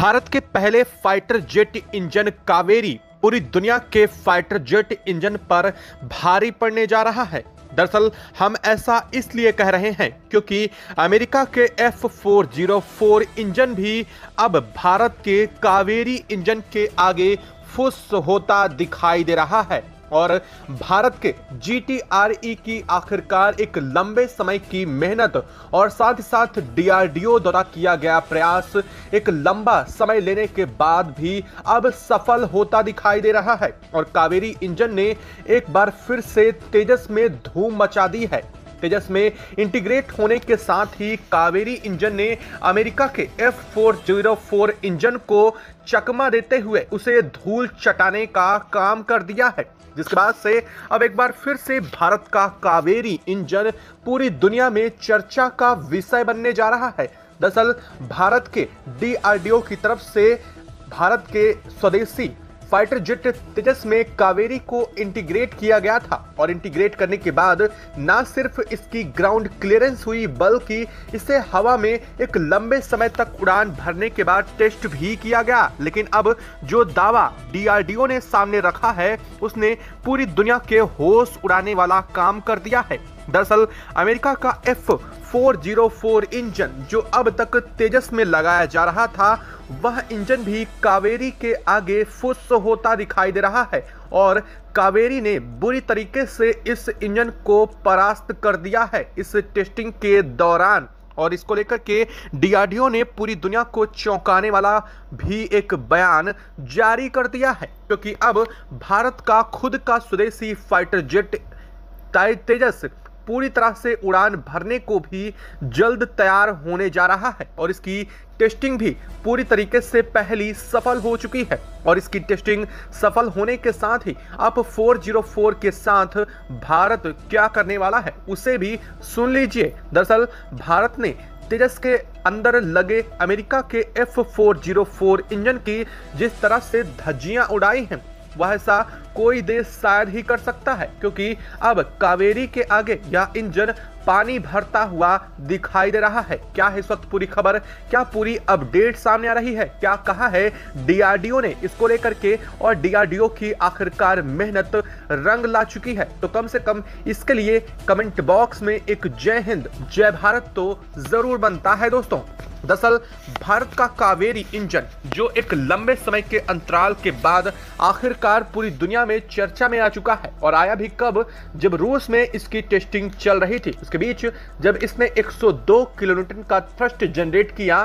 भारत के पहले fighter jet engine Kaveri पूरी दुनिया के फाइटर जेट इंजन पर भारी पड़ने जा रहा है। दरअसल हम ऐसा इसलिए कह रहे हैं क्योंकि अमेरिका के F404 इंजन भी अब भारत के कावेरी इंजन के आगे फुस होता दिखाई दे रहा है और भारत के GTRE की आखिरकार एक लंबे समय की मेहनत और साथ ही साथ DRDO द्वारा किया गया प्रयास एक लंबा समय लेने के बाद भी अब सफल होता दिखाई दे रहा है और कावेरी इंजन ने एक बार फिर से तेजस में धूम मचा दी है। तेजस में इंटीग्रेट होने के साथ ही कावेरी इंजन ने अमेरिका के F404 इंजन को चकमा देते हुए उसे धूल चटाने का काम कर दिया है, जिसके बाद से अब एक बार फिर से भारत का कावेरी इंजन पूरी दुनिया में चर्चा का विषय बनने जा रहा है। दरअसल भारत के DRDO की तरफ से भारत के स्वदेशी फाइटर जेट तेजस में कावेरी को इंटीग्रेट किया गया था और इंटीग्रेट करने के बाद न सिर्फ इसकी ग्राउंड क्लियरेंस हुई बल्कि इसे हवा में एक लंबे समय तक उड़ान भरने के बाद टेस्ट भी किया गया। लेकिन अब जो दावा DRDO ने सामने रखा है उसने पूरी दुनिया के होश उड़ाने वाला काम कर दिया है। दरअसल अमेरिका का F404 इंजन जो अब तक तेजस में लगाया जा रहा था वह इंजन भी कावेरी के आगे फुस होता दिखाई दे रहा है और कावेरी ने बुरी तरीके से इस इंजन को परास्त कर दिया है इस टेस्टिंग के दौरान। और इसको लेकर के DRDO ने पूरी दुनिया को चौंकाने वाला भी एक बयान जारी कर दिया है, क्योंकि अब भारत का खुद का स्वदेशी फाइटर जेट तेजस पूरी तरह से उड़ान भरने को भी जल्द तैयार होने जा रहा है और इसकी टेस्टिंग भी पूरी तरीके से पहली सफल हो चुकी है। और इसकी टेस्टिंग सफल होने के साथ ही अब 404 के साथ भारत क्या करने वाला है उसे भी सुन लीजिए। दरअसल भारत ने तेजस के अंदर लगे अमेरिका के F404 इंजन की जिस तरह से धज्जियां उड़ाई हैं वह ऐसा कोई देश शायद ही कर सकता है, क्योंकि अब कावेरी के आगे यह इंजन पानी भरता हुआ दिखाई दे रहा है। क्या है इस वक्त पूरी खबर, क्या पूरी अपडेट सामने आ रही है, क्या कहा है DRDO ने इसको लेकर के और DRDO की आखिरकार मेहनत रंग ला चुकी है, तो कम से कम इसके लिए कमेंट बॉक्स में एक जय हिंद जय भारत तो जरूर बनता है दोस्तों। दरअसल भारत का कावेरी इंजन जो एक लंबे समय के अंतराल के बाद आखिरकार पूरी दुनिया में चर्चा में आ चुका है और आया भी कब, जब रूस में इसकी टेस्टिंग चल रही थी। उसके बीच जब इसने 102 किलोन्यूटन का थ्रस्ट जनरेट किया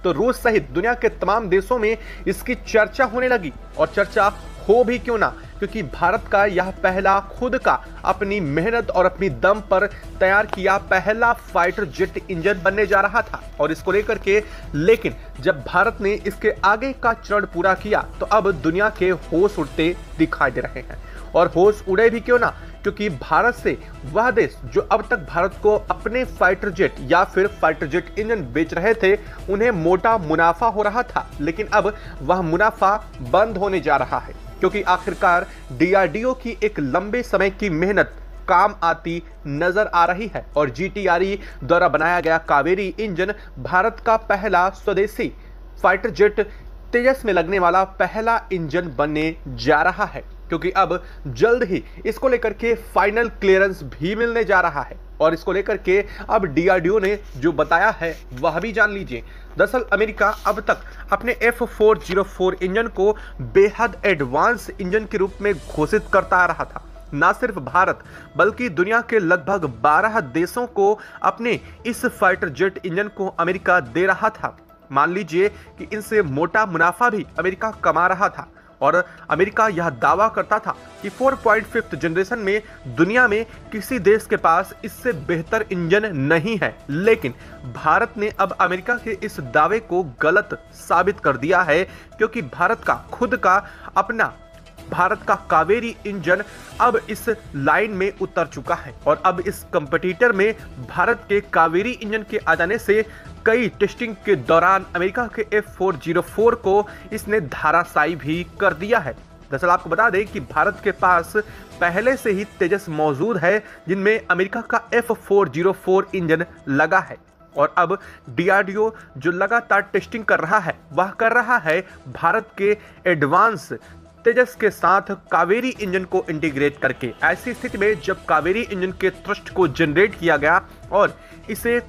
तो रूस सहित दुनिया के तमाम देशों में इसकी चर्चा होने लगी और चर्चा हो भी क्यों ना, क्योंकि भारत का यह पहला खुद का अपनी मेहनत और अपनी दम पर तैयार किया पहला फाइटर जेट इंजन बनने जा रहा था। और इसको लेकर के लेकिन जब भारत ने इसके आगे का चरण पूरा किया तो अब दुनिया के होश उड़ते दिखाई दे रहे हैं। और होश उड़े भी क्यों ना, क्योंकि भारत से वह देश जो अब तक भारत को अपने फाइटर जेट या फिर फाइटर जेट इंजन बेच रहे थे उन्हें मोटा मुनाफा हो रहा था, लेकिन अब वह मुनाफा बंद होने जा रहा है, क्योंकि आखिरकार DRDO की एक लंबे समय की मेहनत काम आती नजर आ रही है और GTRE द्वारा बनाया गया कावेरी इंजन भारत का पहला स्वदेशी फाइटर जेट तेजस में लगने वाला पहला इंजन बनने जा रहा है, क्योंकि अब जल्द ही इसको लेकर के फाइनल क्लियरेंस भी मिलने जा रहा है। और इसको लेकर के अब DRDO ने जो बताया है वह भी जान लीजिए। दरअसल अमेरिका अब तक अपने F404 इंजन को बेहद एडवांस इंजन के रूप में घोषित करता आ रहा था। न सिर्फ भारत बल्कि दुनिया के लगभग 12 देशों को अपने इस फाइटर जेट इंजन को अमेरिका दे रहा था। मान लीजिए कि इनसे मोटा मुनाफा भी अमेरिका कमा रहा था और अमेरिका यह दावा करता था कि 4.5 जनरेशन में दुनिया में किसी देश के पास इससे बेहतर इंजन नहीं है। लेकिन भारत ने अब अमेरिका के इस दावे को गलत साबित कर दिया है, क्योंकि भारत का खुद का अपना भारत का कावेरी इंजन अब इस लाइन में उतर चुका है और अब इस कंपटीटर में भारत के कावेरी इंजन के आ जाने से कई टेस्टिंग के दौरान अमेरिका के F404 को इसने धराशायी भी कर दिया है। दरअसल आपको बता दें कि भारत के पास पहले से ही तेजस मौजूद है जिनमें अमेरिका का F404 इंजन लगा है। और अब डीआरडीओ जो लगातार टेस्टिंग कर रहा है वह कर रहा है भारत के एडवांस तेजस के साथ कावेरी इंजन को इंटीग्रेट करके। ऐसी स्थिति में जब कावेरी इंजन के थ्रस्ट को जनरेट किया गया और इसे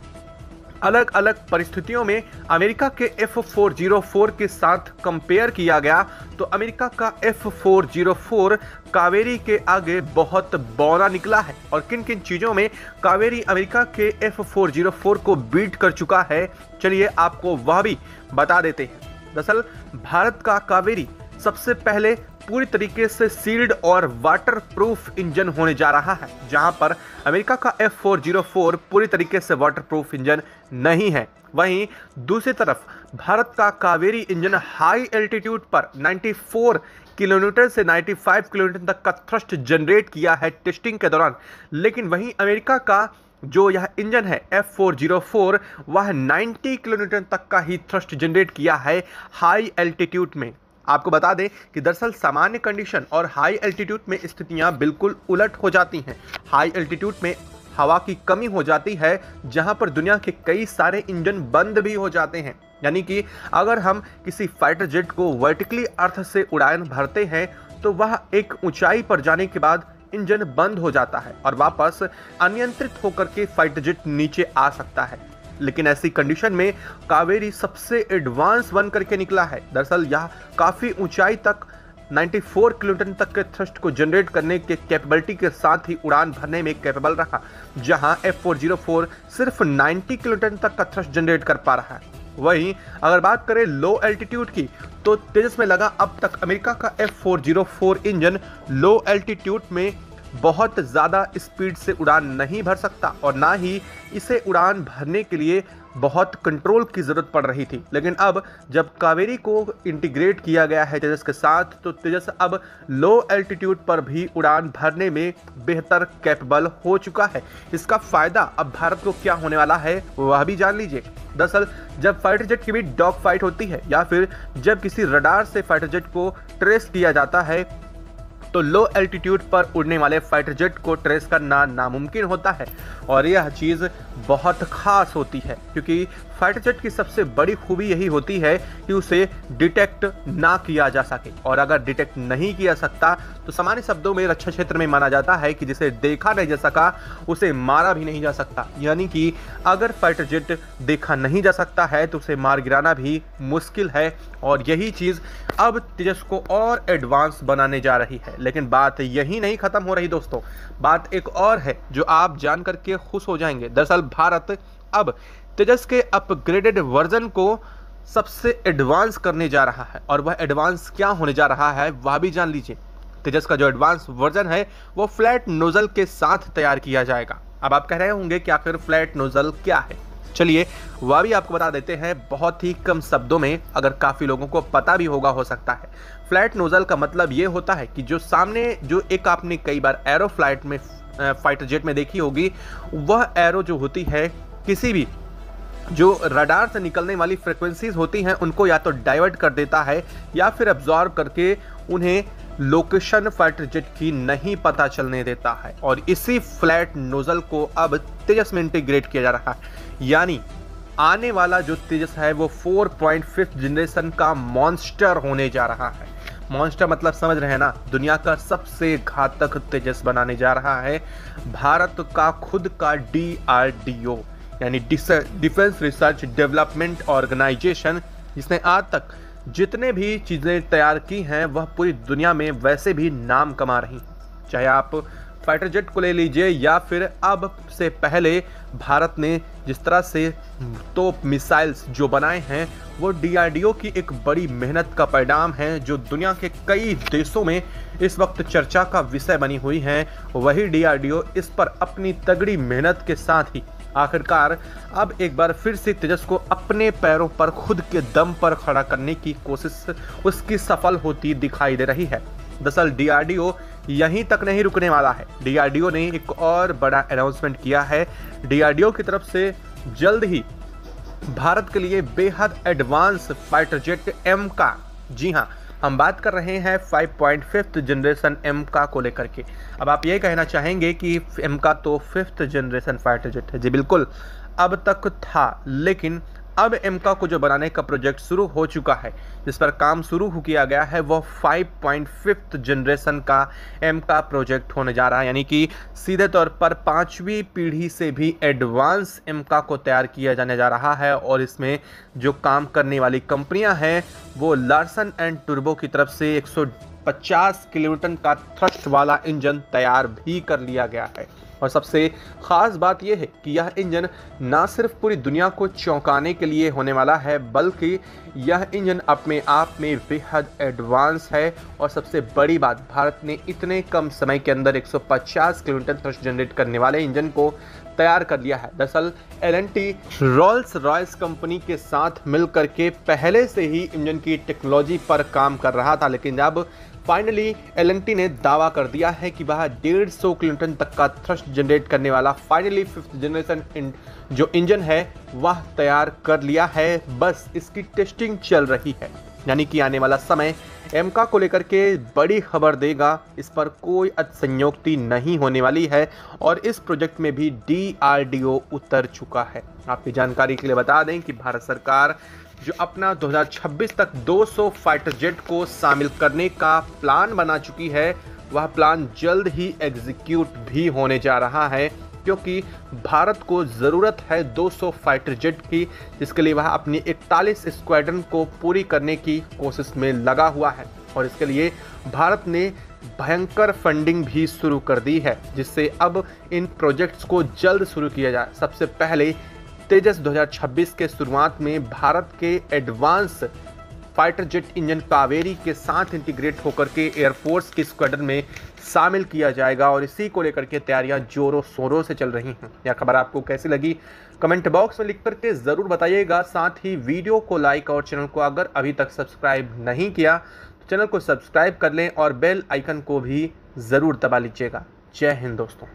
अलग अलग परिस्थितियों में अमेरिका के F404 के साथ कंपेयर किया गया तो अमेरिका का F404 कावेरी के आगे बहुत बौना निकला है। और किन किन चीज़ों में कावेरी अमेरिका के F404 को बीट कर चुका है, चलिए आपको वह भी बता देते हैं। दरअसल भारत का कावेरी सबसे पहले पूरी तरीके से सील्ड और वाटर प्रूफ इंजन होने जा रहा है, जहां पर अमेरिका का F404 पूरी तरीके से वाटर प्रूफ इंजन नहीं है। वहीं दूसरी तरफ भारत का कावेरी इंजन हाई एल्टीट्यूड पर 94 किलोमीटर से 95 किलोमीटर तक का थ्रस्ट जनरेट किया है टेस्टिंग के दौरान। लेकिन वहीं अमेरिका का जो यह इंजन है F404 वह 90 किलोमीटर तक का ही थ्रस्ट जनरेट किया है हाई एल्टीट्यूड में। आपको बता दें कि दरअसल सामान्य कंडीशन और हाई एल्टीट्यूड में स्थितियां बिल्कुल उलट हो जाती हैं। हाई एल्टीट्यूड में हवा की कमी हो जाती है, जहां पर दुनिया के कई सारे इंजन बंद भी हो जाते हैं। यानी कि अगर हम किसी फाइटर जेट को वर्टिकली अर्थ से उड़ान भरते हैं तो वह एक ऊंचाई पर जाने के बाद इंजन बंद हो जाता है और वापस अनियंत्रित होकर के फाइटर जेट नीचे आ सकता है। लेकिन ऐसी कंडीशन में कावेरी सबसे एडवांस बन करके निकला है। दरअसल यह काफ़ी ऊंचाई तक 94 किलोमीटर तक के थ्रस्ट को जनरेट करने के कैपेबिलिटी के साथ ही उड़ान भरने में कैपेबल रहा, जहां F404 सिर्फ 90 किलोमीटर तक का थ्रस्ट जनरेट कर पा रहा है। वहीं अगर बात करें लो एल्टीट्यूड की तो तेजस में लगा अब तक अमेरिका का F404 इंजन लो एल्टीट्यूड में बहुत ज़्यादा स्पीड से उड़ान नहीं भर सकता और ना ही इसे उड़ान भरने के लिए बहुत कंट्रोल की ज़रूरत पड़ रही थी। लेकिन अब जब कावेरी को इंटीग्रेट किया गया है तेजस के साथ तो तेजस अब लो एल्टीट्यूड पर भी उड़ान भरने में बेहतर कैपेबल हो चुका है। इसका फ़ायदा अब भारत को क्या होने वाला है वह भी जान लीजिए। दरअसल जब फाइटर जेट की भी डॉग फाइट होती है या फिर जब किसी रडार से फाइटर जेट को ट्रेस किया जाता है तो लो एल्टीट्यूड पर उड़ने वाले फाइटर जेट को ट्रेस करना नामुमकिन होता है और यह चीज़ बहुत ख़ास होती है क्योंकि फाइटर जेट की सबसे बड़ी खूबी यही होती है कि उसे डिटेक्ट ना किया जा सके। और अगर डिटेक्ट नहीं किया सकता तो सामान्य शब्दों में रक्षा क्षेत्र में माना जाता है कि जिसे देखा नहीं जा सका उसे मारा भी नहीं जा सकता। यानी कि अगर फाइटर जेट देखा नहीं जा सकता है तो उसे मार गिराना भी मुश्किल है और यही चीज़ अब तेजस को और एडवांस बनाने जा रही है। लेकिन बात यही नहीं ख़त्म हो रही दोस्तों, बात एक और है जो आप जान करके खुश हो जाएंगे। दरअसल भारत अब तेजस के अपग्रेडेड वर्जन को सबसे एडवांस करने जा रहा है और वह एडवांस क्या होने जा रहा है वह भी जान लीजिए। तेजस का जो एडवांस वर्जन है वो फ्लैट नोजल के साथ तैयार किया जाएगा। अब आप कह रहे होंगे कि आखिर फ्लैट नोजल क्या है, चलिए वह भी आपको बता देते हैं बहुत ही कम शब्दों में, अगर काफ़ी लोगों को पता भी होगा हो सकता है। फ्लैट नोजल का मतलब ये होता है कि जो सामने जो एक आपने कई बार एरो फ्लाइट में फाइटर जेट में देखी होगी, वह एरो जो होती है किसी भी जो रडार से निकलने वाली फ्रिक्वेंसीज होती हैं उनको या तो डाइवर्ट कर देता है या फिर अब्जॉर्ब करके उन्हें लोकेशन फाइटर जेट की नहीं पता चलने देता है। और इसी फ्लैट नोजल को अब तेजस में इंटीग्रेट किया जा रहा है। यानी आने वाला जो तेजस है वो 4.5 जनरेशन का मॉन्स्टर होने जा रहा है। मॉन्स्टर मतलब समझ रहे हैं ना, दुनिया का सबसे घातक तेजस बनाने जा रहा है भारत का खुद का DRDO यानी डिफेंस रिसर्च डेवलपमेंट ऑर्गेनाइजेशन, जिसने आज तक जितने भी चीज़ें तैयार की हैं वह पूरी दुनिया में वैसे भी नाम कमा रही हैं। चाहे आप फाइटर जेट को ले लीजिए या फिर अब से पहले भारत ने जिस तरह से तोप मिसाइल्स जो बनाए हैं वो DRDO की एक बड़ी मेहनत का परिणाम है जो दुनिया के कई देशों में इस वक्त चर्चा का विषय बनी हुई है। वही DRDO इस पर अपनी तगड़ी मेहनत के साथ ही आखिरकार अब एक बार फिर से तेजस को अपने पैरों पर खुद के दम पर खड़ा करने की कोशिश उसकी सफल होती दिखाई दे रही है। दरअसल DRDO यहीं तक नहीं रुकने वाला है। DRDO ने एक और बड़ा अनाउंसमेंट किया है। DRDO की तरफ से जल्द ही भारत के लिए बेहद एडवांस फाइटर जेट M का, जी हाँ, हम बात कर रहे हैं 5.5th जनरेशन एमका को लेकर के। अब आप ये कहना चाहेंगे कि एमका तो 5th जनरेशन फाइटर जेट है। जी बिल्कुल, अब तक था, लेकिन अब एमका को जो बनाने का प्रोजेक्ट शुरू हो चुका है, जिस पर काम शुरू किया गया है, वो 5.5th जनरेशन का एमका प्रोजेक्ट होने जा रहा है। यानी कि सीधे तौर पर 5वीं पीढ़ी से भी एडवांस एमका को तैयार किया जाने जा रहा है। और इसमें जो काम करने वाली कंपनियां हैं वो लार्सन एंड टुर्बो की तरफ से 150 किलोन्यूटन का थ्रस्ट वाला इंजन तैयार भी कर लिया गया है। और सबसे ख़ास बात यह है कि यह इंजन ना सिर्फ पूरी दुनिया को चौंकाने के लिए होने वाला है, बल्कि यह इंजन अपने आप में बेहद एडवांस है। और सबसे बड़ी बात, भारत ने इतने कम समय के अंदर 150 किलोमीटर थ्रस्ट जनरेट करने वाले इंजन को तैयार कर लिया है। दरअसल एल&टी रोल्स रॉयस कंपनी के साथ मिलकर के पहले से ही इंजन की टेक्नोलॉजी पर काम कर रहा था, लेकिन अब फाइनली एल&टी ने दावा कर दिया है कि वह 150 किलोन्यूटन तक का थ्रस्ट जनरेट करने वाला फाइनली 5th जनरेशन जो इंजन है वह तैयार कर लिया है। बस इसकी टेस्टिंग चल रही है। यानी कि आने वाला समय एमका को लेकर के बड़ी खबर देगा। इस पर कोई अतिशयोक्ति नहीं होने वाली है। और इस प्रोजेक्ट में भी DRDO उतर चुका है। आपकी जानकारी के लिए बता दें कि भारत सरकार जो अपना 2026 तक 200 फाइटर जेट को शामिल करने का प्लान बना चुकी है, वह प्लान जल्द ही एग्जीक्यूट भी होने जा रहा है, क्योंकि भारत को ज़रूरत है 200 फाइटर जेट की, जिसके लिए वह अपनी 41 स्क्वाड्रन को पूरी करने की कोशिश में लगा हुआ है। और इसके लिए भारत ने भयंकर फंडिंग भी शुरू कर दी है, जिससे अब इन प्रोजेक्ट्स को जल्द शुरू किया जाए। सबसे पहले तेजस 2026 के शुरुआत में भारत के advance fighter jet engine Kaveri के साथ इंटीग्रेट होकर के एयरफोर्स की स्क्वाड्रन में शामिल किया जाएगा। और इसी को लेकर के तैयारियां जोरों शोरों से चल रही हैं। यह खबर आपको कैसी लगी कमेंट बॉक्स में लिख करके ज़रूर बताइएगा। साथ ही वीडियो को लाइक और चैनल को अगर अभी तक सब्सक्राइब नहीं किया तो चैनल को सब्सक्राइब कर लें और बेल आइकन को भी ज़रूर दबा लीजिएगा। जय हिंद दोस्तों।